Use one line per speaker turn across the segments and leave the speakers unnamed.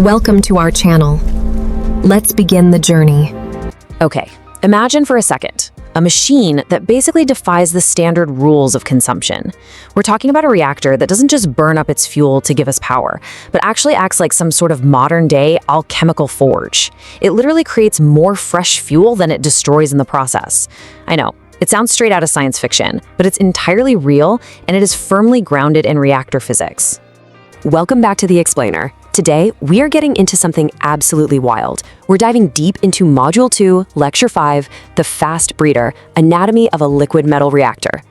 Welcome to our channel. Let's begin the journey.
Okay, imagine for a second a machine that basically defies the standard rules of consumption. We're talking about a reactor that doesn't just burn up its fuel to give us power, but actually acts like some sort of modern-day alchemical forge. It literally creates more fresh fuel than it destroys in the process. I know, it sounds straight out of science fiction, but it's entirely real and it is firmly grounded in reactor physics. Welcome back to The Explainer. Today, we are getting into something absolutely wild. We're diving deep into Module 2, Lecture 5, The Fast Breeder, Anatomy of a Liquid Metal Reactor.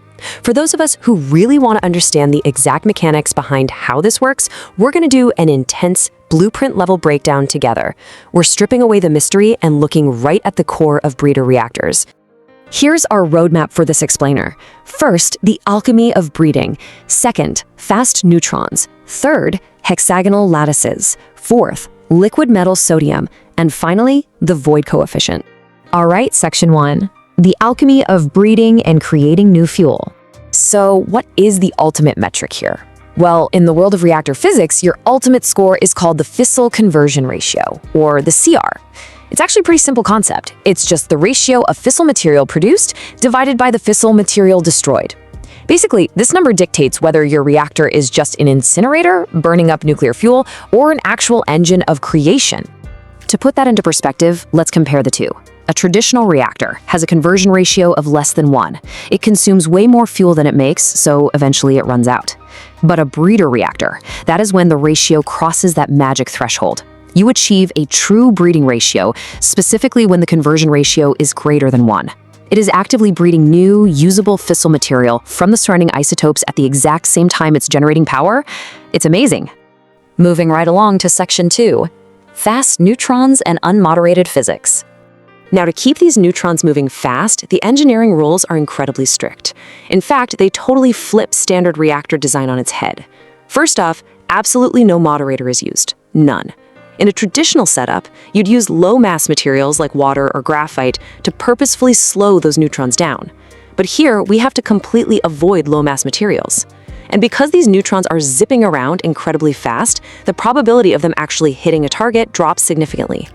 For those of us who really want to understand the exact mechanics behind how this works, we're going to do an intense blueprint-level breakdown together. We're stripping away the mystery and looking right at the core of breeder reactors. Here's our roadmap for this explainer. First, the alchemy of breeding. Second, fast neutrons. Third, hexagonal lattices. Fourth, liquid metal sodium. And finally, the void coefficient. All right, Section 1. The alchemy of breeding and creating new fuel. So what is the ultimate metric here? Well, in the world of reactor physics, your ultimate score is called the fissile conversion ratio, or the CR. It's actually a pretty simple concept. It's just the ratio of fissile material produced divided by the fissile material destroyed. Basically, this number dictates whether your reactor is just an incinerator, burning up nuclear fuel, or an actual engine of creation. To put that into perspective, let's compare the two. A traditional reactor has a conversion ratio of less than 1. It consumes way more fuel than it makes, so eventually it runs out. But a breeder reactor, that is when the ratio crosses that magic threshold. You achieve a true breeding ratio, specifically when the conversion ratio is greater than 1. It is actively breeding new, usable fissile material from the surrounding isotopes at the exact same time it's generating power. It's amazing. Moving right along to Section 2, fast neutrons and unmoderated physics. Now, to keep these neutrons moving fast, the engineering rules are incredibly strict. In fact, they totally flip standard reactor design on its head. First off, absolutely no moderator is used. None. In a traditional setup, you'd use low-mass materials like water or graphite to purposefully slow those neutrons down. But here, we have to completely avoid low-mass materials. And because these neutrons are zipping around incredibly fast, the probability of them actually hitting a target drops significantly.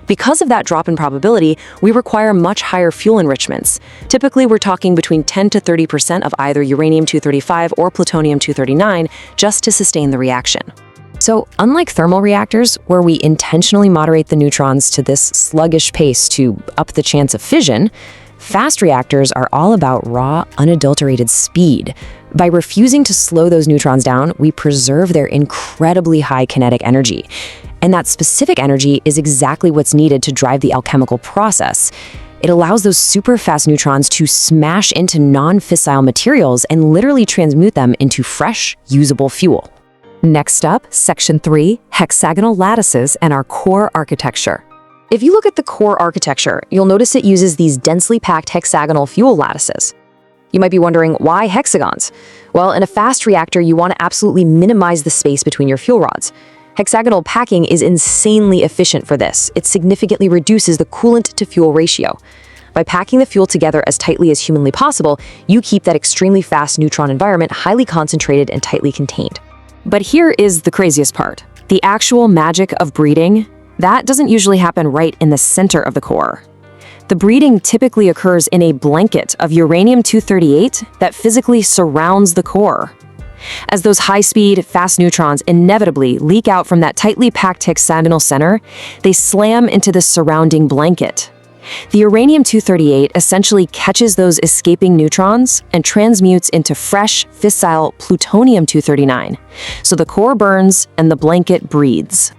Because of that drop in probability, we require much higher fuel enrichments. Typically, we're talking between 10 to 30% of either uranium-235 or plutonium-239 just to sustain the reaction. So, unlike thermal reactors, where we intentionally moderate the neutrons to this sluggish pace to up the chance of fission, fast reactors are all about raw, unadulterated speed. By refusing to slow those neutrons down, we preserve their incredibly high kinetic energy. And that specific energy is exactly what's needed to drive the alchemical process. It allows those super fast neutrons to smash into non-fissile materials and literally transmute them into fresh, usable fuel. Next up, Section 3, hexagonal lattices and our core architecture. If you look at the core architecture, you'll notice it uses these densely packed hexagonal fuel lattices. You might be wondering, why hexagons? Well, in a fast reactor, you want to absolutely minimize the space between your fuel rods. Hexagonal packing is insanely efficient for this. It significantly reduces the coolant-to-fuel ratio. By packing the fuel together as tightly as humanly possible, you keep that extremely fast neutron environment highly concentrated and tightly contained. But here is the craziest part. The actual magic of breeding, that doesn't usually happen right in the center of the core. The breeding typically occurs in a blanket of uranium-238 that physically surrounds the core. As those high-speed, fast neutrons inevitably leak out from that tightly packed hexagonal center, they slam into the surrounding blanket. The uranium-238 essentially catches those escaping neutrons and transmutes into fresh, fissile plutonium-239. So the core burns and the blanket breathes.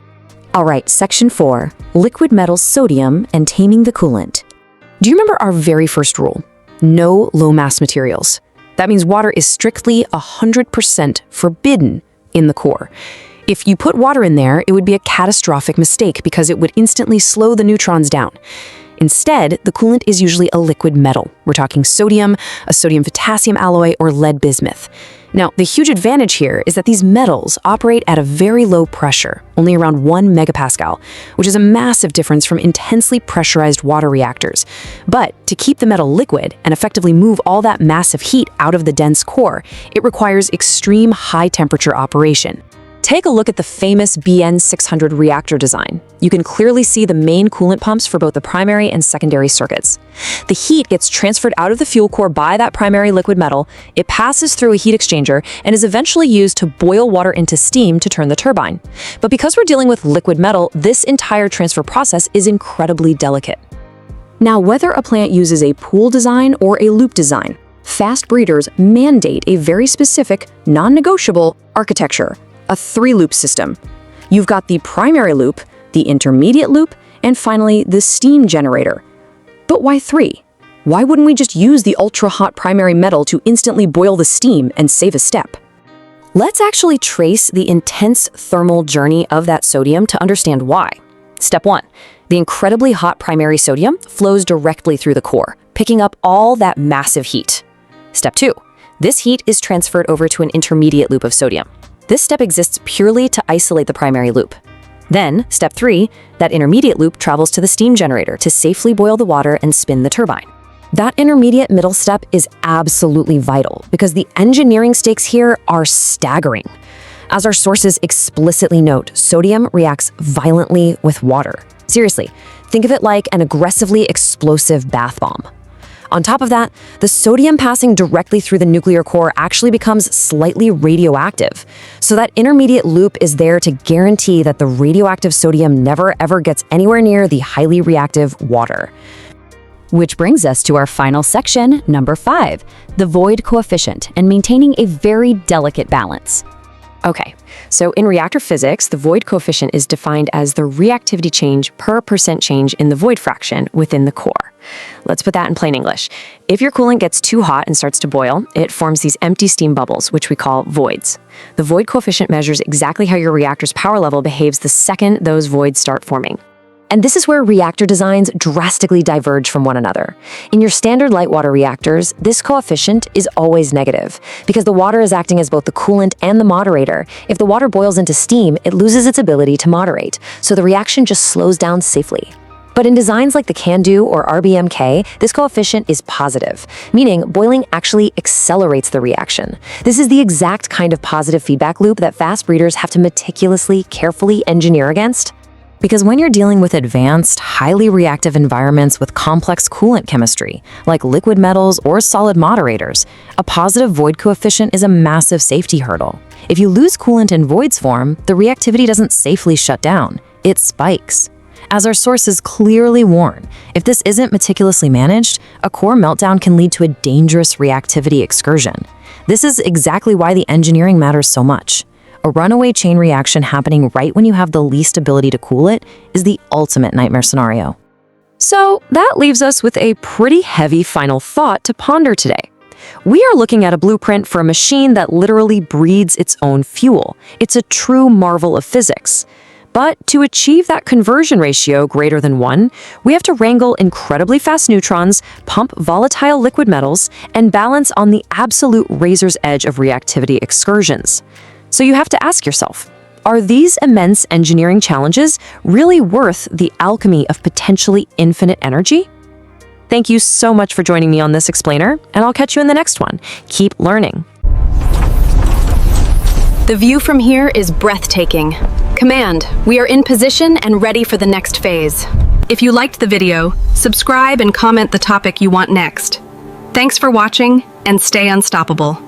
All right, Section 4, liquid metal sodium and taming the coolant. Do you remember our very first rule? No low-mass materials. That means water is strictly 100% forbidden in the core. If you put water in there, it would be a catastrophic mistake because it would instantly slow the neutrons down. Instead, the coolant is usually a liquid metal. We're talking sodium, a sodium-potassium alloy, or lead bismuth. Now, the huge advantage here is that these metals operate at a very low pressure, only around 1 megapascal, which is a massive difference from intensely pressurized water reactors. But to keep the metal liquid and effectively move all that massive heat out of the dense core, it requires extreme high-temperature operation. Take a look at the famous BN600 reactor design. You can clearly see the main coolant pumps for both the primary and secondary circuits. The heat gets transferred out of the fuel core by that primary liquid metal, it passes through a heat exchanger, and is eventually used to boil water into steam to turn the turbine. But because we're dealing with liquid metal, this entire transfer process is incredibly delicate. Now, whether a plant uses a pool design or a loop design, fast breeders mandate a very specific, non-negotiable architecture. A 3-loop system. You've got the primary loop, the intermediate loop, and finally the steam generator. But why 3? Why wouldn't we just use the ultra-hot primary metal to instantly boil the steam and save a step? Let's actually trace the intense thermal journey of that sodium to understand why. Step 1. The incredibly hot primary sodium flows directly through the core, picking up all that massive heat. Step 2. This heat is transferred over to an intermediate loop of sodium. This step exists purely to isolate the primary loop. Then, step 3, that intermediate loop travels to the steam generator to safely boil the water and spin the turbine. That intermediate middle step is absolutely vital because the engineering stakes here are staggering. As our sources explicitly note, sodium reacts violently with water. Seriously, think of it like an aggressively explosive bath bomb. On top of that, the sodium passing directly through the nuclear core actually becomes slightly radioactive. So that intermediate loop is there to guarantee that the radioactive sodium never ever gets anywhere near the highly reactive water. Which brings us to our final section, number 5, the void coefficient and maintaining a very delicate balance. Okay, so in reactor physics, the void coefficient is defined as the reactivity change per percent change in the void fraction within the core. Let's put that in plain English. If your coolant gets too hot and starts to boil, it forms these empty steam bubbles, which we call voids. The void coefficient measures exactly how your reactor's power level behaves the second those voids start forming. And this is where reactor designs drastically diverge from one another. In your standard light water reactors, this coefficient is always negative because the water is acting as both the coolant and the moderator. If the water boils into steam, it loses its ability to moderate, so the reaction just slows down safely. But in designs like the CANDO or RBMK, this coefficient is positive, meaning boiling actually accelerates the reaction. This is the exact kind of positive feedback loop that fast breeders have to meticulously, carefully engineer against. Because when you're dealing with advanced, highly reactive environments with complex coolant chemistry, like liquid metals or solid moderators, a positive void coefficient is a massive safety hurdle. If you lose coolant in voids form, the reactivity doesn't safely shut down. It spikes. As our sources clearly warn, if this isn't meticulously managed, a core meltdown can lead to a dangerous reactivity excursion. This is exactly why the engineering matters so much. A runaway chain reaction happening right when you have the least ability to cool it is the ultimate nightmare scenario. So that leaves us with a pretty heavy final thought to ponder today. We are looking at a blueprint for a machine that literally breeds its own fuel. It's a true marvel of physics. But to achieve that conversion ratio greater than 1, we have to wrangle incredibly fast neutrons, pump volatile liquid metals, and balance on the absolute razor's edge of reactivity excursions. So you have to ask yourself, are these immense engineering challenges really worth the alchemy of potentially infinite energy? Thank you so much for joining me on this explainer, and I'll catch you in the next one. Keep learning.
The view from here is breathtaking. Command, we are in position and ready for the next phase. If you liked the video, subscribe and comment the topic you want next. Thanks for watching, and stay unstoppable.